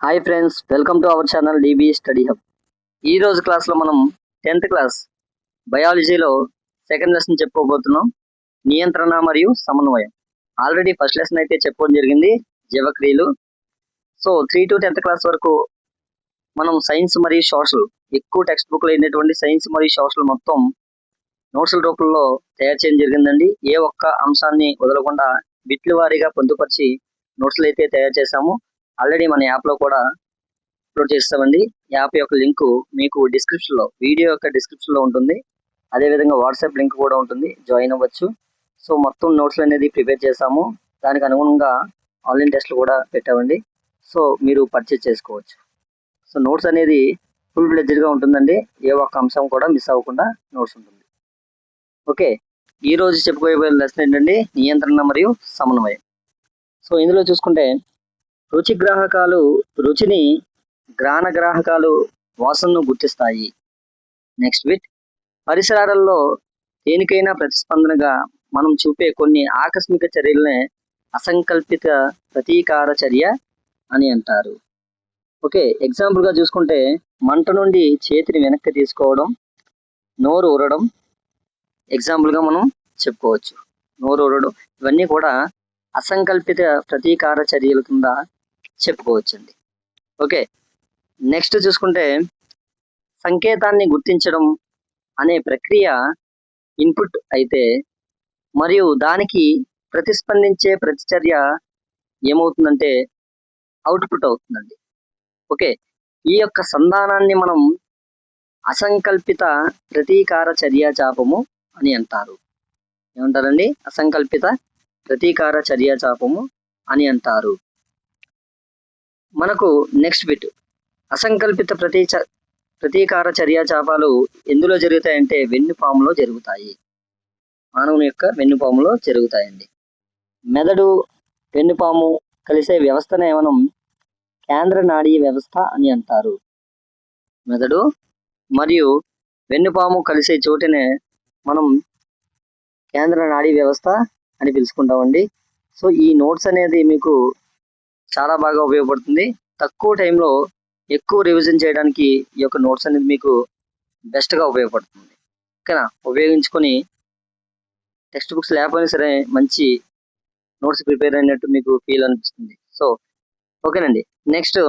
Hi friends, welcome to our channel dB study hub. ఈ రోజు క్లాస్లో మనం 10th క్లాస్ బయాలజీలో సెకండ్ లెసన్ చెప్పుకోబోతున్నాం. నియంత్రణ మరియు సమన్వయం. ఆల్రెడీ ఫస్ట్ లెసన్ అయితే చెప్పుకోవడం జరిగింది, జీవక్రియలు. సో 3 to 10th క్లాస్ వరకు మనం సైన్స్ మరియు సోషల్, ఎక్కువ టెక్స్ట్ బుక్లో అయినటువంటి సైన్స్ మరియు సోషల్ మొత్తం నోట్స్ల రూపంలో తయారు చేయడం జరిగిందండి. ఏ ఒక్క అంశాన్ని వదలకుండా బిట్ల వారీగా పొందుపరిచి నోట్స్లు అయితే తయారు చేశాము. ఆల్రెడీ మన యాప్లో కూడా అప్లోడ్ చేస్తామండి. యాప్ యొక్క లింక్ మీకు డిస్క్రిప్షన్లో, వీడియో యొక్క డిస్క్రిప్షన్లో ఉంటుంది. అదేవిధంగా వాట్సాప్ లింక్ కూడా ఉంటుంది, జాయిన్ అవ్వచ్చు. సో మొత్తం నోట్స్ అనేది ప్రిపేర్ చేసాము. దానికి అనుగుణంగా ఆన్లైన్ టెస్ట్లు కూడా పెట్టామండి. సో మీరు పర్చేజ్ చేసుకోవచ్చు. సో నోట్స్ అనేది ఫుల్ ఫ్లెడ్జ్డ్గా ఉంటుందండి. ఏ ఒక్క అంశం కూడా మిస్ అవ్వకుండా నోట్స్ ఉంటుంది. ఓకే, ఈరోజు చెప్పుకోబోయే లెసన్ ఏంటండి, నియంత్రణ మరియు సమన్వయం. సో ఇందులో చూసుకుంటే రుచి గ్రాహకాలు రుచిని, గ్రాణ గ్రాహకాలు వాసనను గుర్తిస్తాయి. నెక్స్ట్ బిట్, పరిసరాలలో దేనికైనా ప్రతిస్పందనగా మనం చూపే కొన్ని ఆకస్మిక చర్యలనే అసంకల్పిత ప్రతీకార చర్య అని అంటారు. ఓకే, ఎగ్జాంపుల్గా చూసుకుంటే మంట నుండి చేతిని వెనక్కి తీసుకోవడం, నోరు ఊరడం ఎగ్జాంపుల్గా మనం చెప్పుకోవచ్చు. నోరు ఊరడం ఇవన్నీ కూడా అసంకల్పిత ప్రతీకార చర్యల కింద చెప్పుకోవచ్చండి. ఓకే, నెక్స్ట్ చూసుకుంటే సంకేతాన్ని గుర్తించడం అనే ప్రక్రియ ఇన్పుట్ అయితే, మరియు దానికి ప్రతిస్పందించే ప్రతిచర్య ఏమవుతుందంటే అవుట్పుట్ అవుతుందండి. ఓకే, ఈ యొక్క సంధానాన్ని మనం అసంకల్పిత ప్రతీకార చర్యాచాపము అని అంటారు. ఏమంటారండి? అసంకల్పిత ప్రతీకార చర్యాచాపము అని అంటారు. మనకు నెక్స్ట్ బిట్, అసంకల్పిత ప్రతీకార చర్యాచాపాలు ఎందులో జరుగుతాయంటే వెన్నుపాములో జరుగుతాయి. మానవుని యొక్క వెన్నుపాములో జరుగుతాయండి. మెదడు, వెన్నుపాము కలిసే వ్యవస్థనే మనం కేంద్ర నాడీ వ్యవస్థ అని అంటారు. మెదడు మరియు వెన్నుపాము కలిసే చోటనే మనం కేంద్ర నాడీ వ్యవస్థ అని పిలుచుకుంటామండి. సో ఈ నోట్స్ అనేది మీకు చాలా బాగా ఉపయోగపడుతుంది. తక్కువ టైంలో ఎక్కువ రివిజన్ చేయడానికి ఈ యొక్క నోట్స్ అనేది మీకు బెస్ట్గా ఉపయోగపడుతుంది. ఓకేనా, ఉపయోగించుకొని టెక్స్ట్ బుక్స్ లేకపోయినా సరే మంచి నోట్స్ ప్రిపేర్ అయినట్టు మీకు ఫీల్ అనిపిస్తుంది. సో ఓకేనండి. నెక్స్ట్,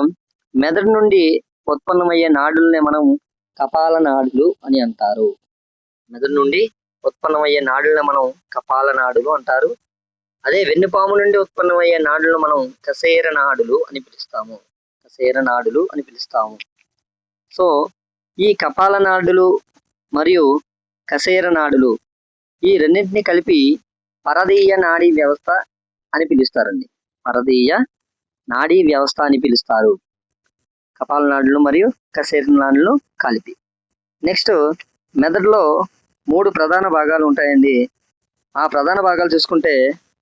మెదడు నుండి ఉత్పన్నమయ్యే నాడులనే మనం కపాల నాడులు అని అంటారు. మెదడు నుండి ఉత్పన్నమయ్యే నాడులనే మనం కపాల నాడులు అంటారు. అదే వెన్నుపాము నుండి ఉత్పన్నమయ్యే నాడులను మనం కశేర నాడులు అని పిలుస్తాము. కశేర నాడులు అని పిలుస్తాము. సో ఈ కపాల నాడులు మరియు కశేర నాడులు ఈ రెండింటిని కలిపి పరదీయ నాడీ వ్యవస్థ అని పిలుస్తారండి. పరదీయ నాడీ వ్యవస్థ అని పిలుస్తారు. కపాల నాడులు మరియు కశేర నాడులు కలిపి. నెక్స్ట్, మెదడులో 3 ప్రధాన భాగాలు ఉంటాయండి. ఆ ప్రధాన భాగాలు చూసుకుంటే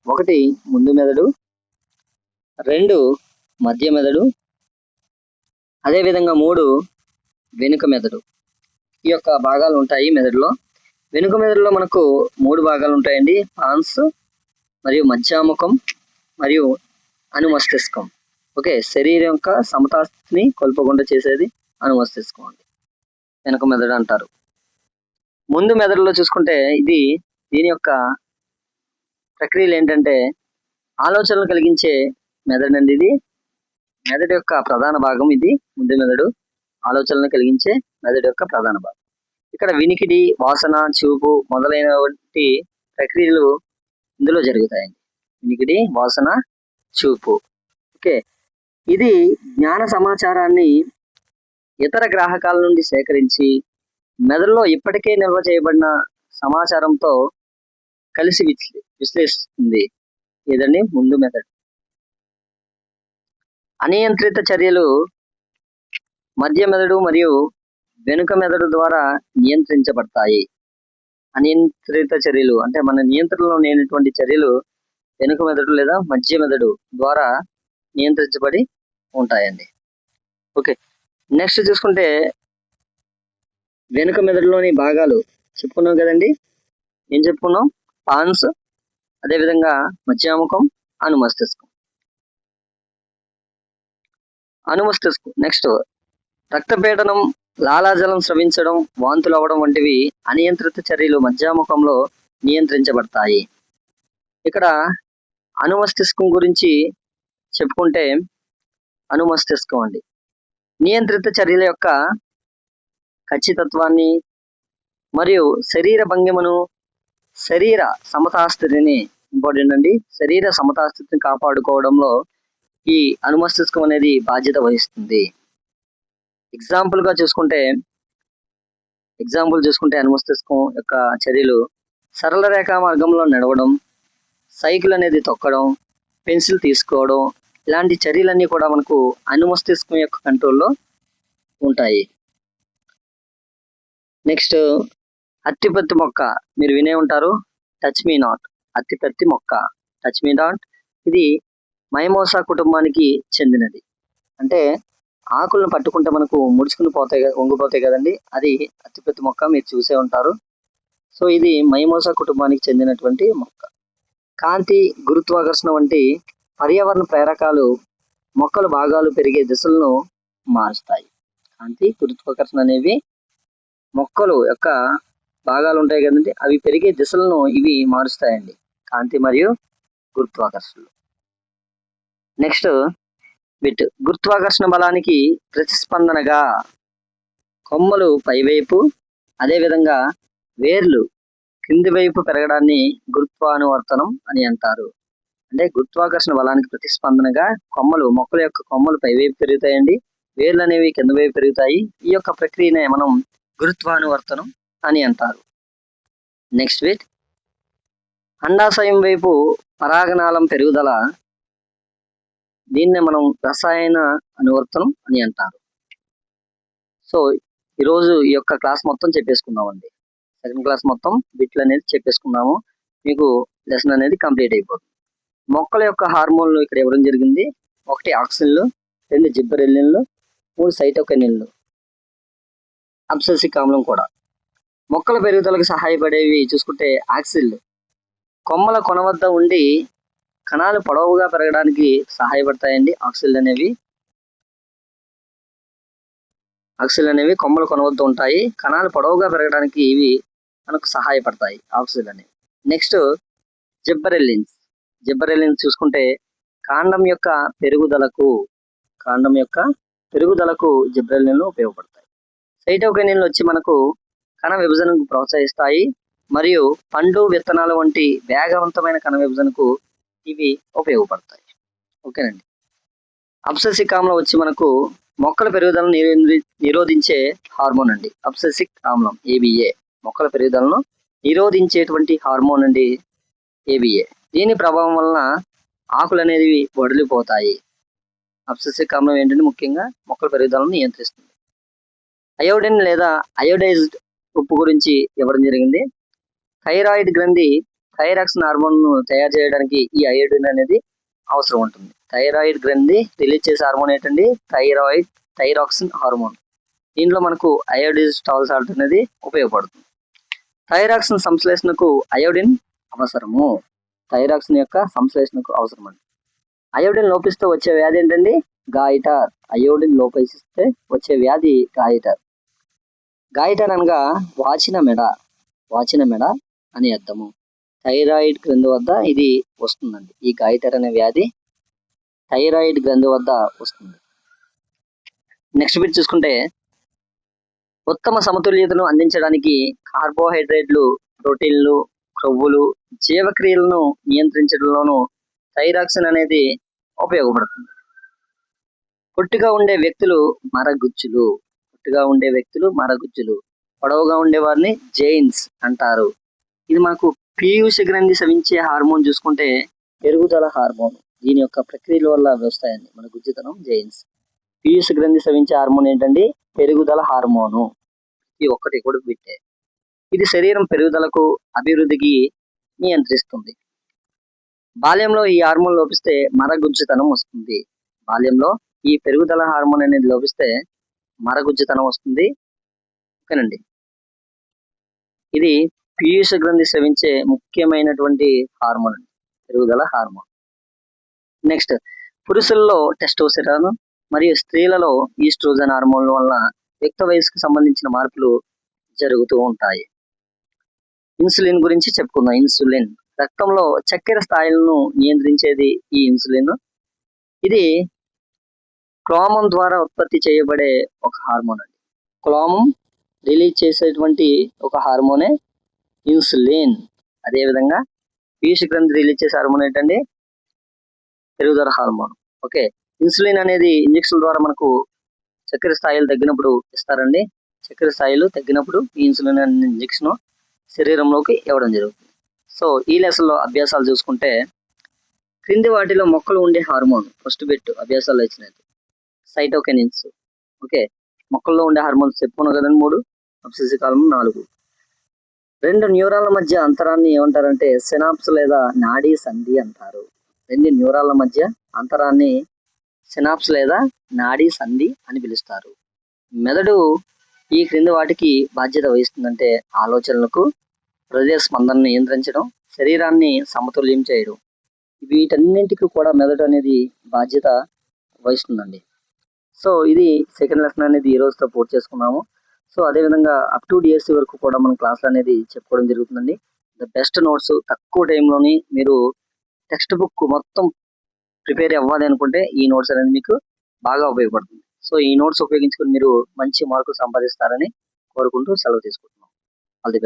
1 ముందు మెదడు, 2 మధ్య మెదడు, అదేవిధంగా 3 వెనుక మెదడు. ఈ యొక్క భాగాలు ఉంటాయి మెదడులో. వెనుక మెదడులో మనకు 3 భాగాలు ఉంటాయండి, పాన్స్ మరియు మధ్యాముఖం మరియు అనుమస్తిష్కం. ఓకే, శరీరం యొక్క సమతాస్థితిని కోల్పోకుండా చేసేది అనుమస్తిష్కం అండి, వెనుక మెదడు అంటారు. ముందు మెదడులో చూసుకుంటే దీని యొక్క ప్రక్రియలు ఏంటంటే ఆలోచనలు కలిగించే మెదడు అండి. ఇది మెదడు యొక్క ప్రధాన భాగం. ఇది ముందు మెదడు, ఆలోచనలు కలిగించే మెదడు యొక్క ప్రధాన భాగం. ఇక్కడ వినికిడి, వాసన, చూపు మొదలైనటువంటి ప్రక్రియలు ఇందులో జరుగుతాయండి. వినికిడి, వాసన, చూపు. ఓకే, ఇది జ్ఞాన సమాచారాన్ని ఇతర గ్రాహకాల నుండి సేకరించి మెదడులో ఇప్పటికే నిల్వ చేయబడిన సమాచారంతో కలిసి విశ్లేషిస్తుంది. ఏదండి? ముందు మెదడు. అనియంత్రిత చర్యలు మధ్య మెదడు మరియు వెనుక మెదడు ద్వారా నియంత్రించబడతాయి. అనియంత్రిత చర్యలు అంటే మన నియంత్రణలో లేనటువంటి చర్యలు వెనుక మెదడు లేదా మధ్య మెదడు ద్వారా నియంత్రించబడి ఉంటాయండి. ఓకే, నెక్స్ట్ చూసుకుంటే వెనుక మెదడులోని భాగాలు చెప్పుకున్నాం కదండి. ఏం చెప్పుకున్నాం? పాన్స్, అదేవిధంగా మధ్యాముఖం, అనుమస్తిష్కం. అనుమస్తిష్కం. నెక్స్ట్ రక్తపీడనం, లాలాజలం స్రవించడం, వాంతులు అవ్వడం వంటివి అనియంత్రిత చర్యలు మధ్యాముఖంలో నియంత్రించబడతాయి. ఇక్కడ అనుమస్తిష్కం గురించి చెప్పుకుంటే అనుమస్తిష్కం అండి నియంత్రిత చర్యల యొక్క ఖచ్చితత్వాన్ని మరియు శరీర భంగిమను, శరీర సమతాస్థితిని ఇంపార్టెంట్ అండి, శరీర సమతాస్థితిని కాపాడుకోవడంలో ఈ అనుమస్తిష్కం అనేది బాధ్యత వహిస్తుంది. ఎగ్జాంపుల్ చూసుకుంటే అనుమస్తిష్కం యొక్క చర్యలు సరళ రేఖా మార్గంలో నడవడం, సైకిల్ అనేది తొక్కడం, పెన్సిల్ తీసుకోవడం, ఇలాంటి చర్యలన్నీ కూడా మనకు అనుమస్తిష్కం యొక్క కంట్రోల్లో ఉంటాయి. నెక్స్ట్ అత్తిపత్తి మొక్క మీరు వినే ఉంటారు, టచ్ మీ నాట్. అత్తిపత్తి మొక్క, టచ్ మీ నాట్, ఇది మైమోసా కుటుంబానికి చెందినది. అంటే ఆకులను పట్టుకుంటే మనకు ముడుచుకుని పోతాయి, వంగిపోతాయి కదండి, అది అత్తిపత్తి మొక్క, మీరు చూసే ఉంటారు. సో ఇది మైమోసా కుటుంబానికి చెందినటువంటి మొక్క. కాంతి, గురుత్వాకర్షణ వంటి పర్యావరణ ప్రేరకాలు మొక్కల భాగాలు పెరిగే దిశలను మారుస్తాయి. కాంతి, గురుత్వాకర్షణ అనేవి మొక్కలు యొక్క భాగాలు ఉంటాయి కదండి, అవి పెరిగే దిశలను ఇవి మారుస్తాయండి, కాంతి మరియు గురుత్వాకర్షణలు. నెక్స్ట్ గురుత్వాకర్షణ బలానికి ప్రతిస్పందనగా కొమ్మలు పైవైపు, అదేవిధంగా వేర్లు కింది వైపు పెరగడాన్ని గురుత్వానువర్తనం అని అంటారు. అంటే గురుత్వాకర్షణ బలానికి ప్రతిస్పందనగా మొక్కల యొక్క కొమ్మలు పైవైపు పెరుగుతాయండి, వేర్లు అనేవి కింద వైపు పెరుగుతాయి. ఈ యొక్క ప్రక్రియనే మనం గురుత్వానువర్తనం అని అంటారు. నెక్స్ట్ అండాశయం వైపు పరాగనాళం పెరుగుదల, దీన్నే మనం రసాయన అనువర్తనం అని అంటారు. సో ఈరోజు ఈ యొక్క క్లాస్ మొత్తం చెప్పేసుకున్నామండి. సెకండ్ క్లాస్ మొత్తం బిట్లు అనేది చెప్పేసుకున్నాము. మీకు లెసన్ అనేది కంప్లీట్ అయిపోతుంది. మొక్కల యొక్క హార్మోన్లు ఇక్కడ ఇవ్వడం జరిగింది. 1 ఆక్సిన్లు, 2 జిబ్బరెల్లిన్లు, 3 సైటోకైనిన్లు, అబ్సెసిక్ ఆమ్లం కూడా. మొక్కల పెరుగుదలకు సహాయపడేవి చూసుకుంటే ఆక్సిన్లు కొమ్మల కొన వద్ద ఉండి కణాలు పొడవుగా పెరగడానికి సహాయపడతాయండి. ఆక్సిన్లు అనేవి కొమ్మల కొన వద్ద ఉంటాయి, కణాలు పొడవుగా పెరగడానికి ఇవి మనకు సహాయపడతాయి ఆక్సిన్లు అనేవి. నెక్స్ట్ జిబ్బరెల్లిన్స్ చూసుకుంటే కాండం యొక్క పెరుగుదలకు జిబ్బరెల్లిన్లు ఉపయోగపడతాయి. సైటోకైనిన్లు వచ్చి మనకు కణ విభజనకు ప్రోత్సహిస్తాయి మరియు పండు, విత్తనాలు వంటి వేగవంతమైన కణ విభజనకు ఇవి ఉపయోగపడతాయి. ఓకేనండి. అబ్సెసిక్ ఆమ్లం వచ్చి మనకు మొక్కల పెరుగుదలను నిరోధించే హార్మోన్ అండి. అబ్సెసిక్ ఆమ్లం ABA మొక్కల పెరుగుదలను నిరోధించేటువంటి హార్మోన్ అండి ABA. దీని ప్రభావం వలన ఆకులు అనేవి వడిలిపోతాయి. అబ్సెసిక్ ఆమ్లం ఏంటంటే ముఖ్యంగా మొక్కల పెరుగుదలను నియంత్రిస్తుంది. అయోడిన్ లేదా అయోడైజ్డ్ ఉప్పు గురించి ఇవ్వడం జరిగింది. థైరాయిడ్ గ్రంథి థైరాక్సిన్ హార్మోన్ ను తయారు చేయడానికి ఈ అయోడిన్ అనేది అవసరం ఉంటుంది. థైరాయిడ్ గ్రంథి రిలీజ్ చేసే హార్మోన్ ఏంటండి థైరాక్సిన్ హార్మోన్. దీంట్లో మనకు అయోడైజ్డ్ సాల్ట్ అనేది ఉపయోగపడుతుంది. థైరాక్సిన్ సంశ్లేషణకు అయోడిన్ అవసరము. థైరాక్సిన్ యొక్క సంశ్లేషణకు అవసరం అండి. అయోడిన్ లోపిస్తే వచ్చే వ్యాధి ఏంటండి గాయిటర్. అయోడిన్ లోపిస్తే వచ్చే వ్యాధి గాయిటర్. గాయిటర్ అనగా వాచిన మెడ అని అర్థము. థైరాయిడ్ గ్రంథి వద్ద ఇది వస్తుందండి. ఈ గాయిటర్ అనే వ్యాధి థైరాయిడ్ గ్రంథి వద్ద వస్తుంది. నెక్స్ట్ బిట్ చూసుకుంటే ఉత్తమ సమతుల్యతను అందించడానికి కార్బోహైడ్రేట్లు, ప్రోటీన్లు, క్రొవ్వులు జీవక్రియలను నియంత్రించడంలోనూ థైరాక్సిన్ అనేది ఉపయోగపడుతుంది. పొట్టిగా ఉండే వ్యక్తులు మరగుజ్జులు, పొడవుగా ఉండే వారిని జైన్స్ అంటారు. ఇది మనకు పీయూష గ్రంథి స్రవించే హార్మోన్ చూసుకుంటే పెరుగుదల హార్మోన్. దీని యొక్క ప్రక్రియల వల్ల వస్తాయండి మన గుజ్జుతనం జైన్స్. పీయూష గ్రంథి స్రవించే హార్మోన్ ఏంటండి పెరుగుదల హార్మోను. ఈ ఒక్కటి కూడా పెట్టే. ఇది శరీరం పెరుగుదలకు, అభివృద్ధికి నియంత్రిస్తుంది. బాల్యంలో ఈ హార్మోన్ లోపిస్తే మరగుజ్జుతనం వస్తుంది. బాల్యంలో ఈ పెరుగుదల హార్మోన్ అనేది లోపిస్తే మరగుజ్జుతనం వస్తుంది. ఓకేనండి. ఇది పీయూష గ్రంథి స్రవించే ముఖ్యమైనటువంటి హార్మోన్, పెరుగుదల హార్మోన్. నెక్స్ట్ పురుషుల్లో టెస్టోస్టెరాన్, మరియు స్త్రీలలో ఈస్ట్రోజన్ హార్మోన్ల వలన యుక్త వయసుకు సంబంధించిన మార్పులు జరుగుతూ ఉంటాయి. ఇన్సులిన్ గురించి చెప్పుకుందాం. ఇన్సులిన్ రక్తంలో చక్కెర స్థాయిలను నియంత్రించేది ఈ ఇన్సులిన్. ఇది క్లోమం ద్వారా ఉత్పత్తి చేయబడే ఒక హార్మోన్ అండి. క్లోమం రిలీజ్ చేసేటువంటి ఒక హార్మోనే ఇన్సులిన్. అదేవిధంగా పీయూష గ్రంథి రిలీజ్ చేసే హార్మోన్ ఏంటండి? పెరుగుదల హార్మోన్. ఓకే, ఇన్సులిన్ అనేది ఇంజెక్షన్ ద్వారా మనకు చక్కెర స్థాయిలు తగ్గినప్పుడు ఇస్తారండి. చక్కెర స్థాయిలు తగ్గినప్పుడు ఈ ఇన్సులిన్ అనే ఇంజెక్షన్ శరీరంలోకి ఇవ్వడం జరుగుతుంది. సో ఈ లెసన్లో అభ్యాసాలు చూసుకుంటే, క్రింది వాటిలో మొక్కలు ఉండే హార్మోన్ ఫస్ట్ బిట్ అభ్యాసాలు ఇచ్చినది సైటోకెనిన్స్. ఓకే, మొక్కల్లో ఉండే హార్మోన్స్ చెప్పుకున్నాం కదండి 3, అబ్సెసివ్ కాలం 4. 2 న్యూరాన్ల మధ్య అంతరాన్ని ఏమంటారంటే సినాప్స్ లేదా నాడీ సంధి అంటారు. 2 న్యూరాన్ల మధ్య అంతరాన్ని సినాప్స్ లేదా నాడీ సంధి అని పిలుస్తారు. మెదడు ఈ క్రింది వాటికి బాధ్యత వహిస్తుందంటే ఆలోచనలకు, హృదయ స్పందనను నియంత్రించడం, శరీరాన్ని సమతుల్యం చేయడం. వీటన్నింటికి కూడా మెదడు అనేది బాధ్యత వహిస్తుందండి. సో ఇది సెకండ్ లెసన్ అనేది ఈ రోజుతో పూర్తి చేసుకున్నాము. సో అదేవిధంగా అప్ టు డిఎస్సి వరకు కూడా మనం క్లాసులు అనేది చెప్పుకోవడం జరుగుతుందండి. ద బెస్ట్ నోట్స్ తక్కువ టైంలోని మీరు టెక్స్ట్ బుక్ మొత్తం ప్రిపేర్ అవ్వాలి అనుకుంటే ఈ నోట్స్ అనేది మీకు బాగా ఉపయోగపడుతుంది. సో ఈ నోట్స్ ఉపయోగించుకొని మీరు మంచి మార్కులు సంపాదిస్తారని కోరుకుంటూ సెలవు తీసుకుంటున్నాం. All the best.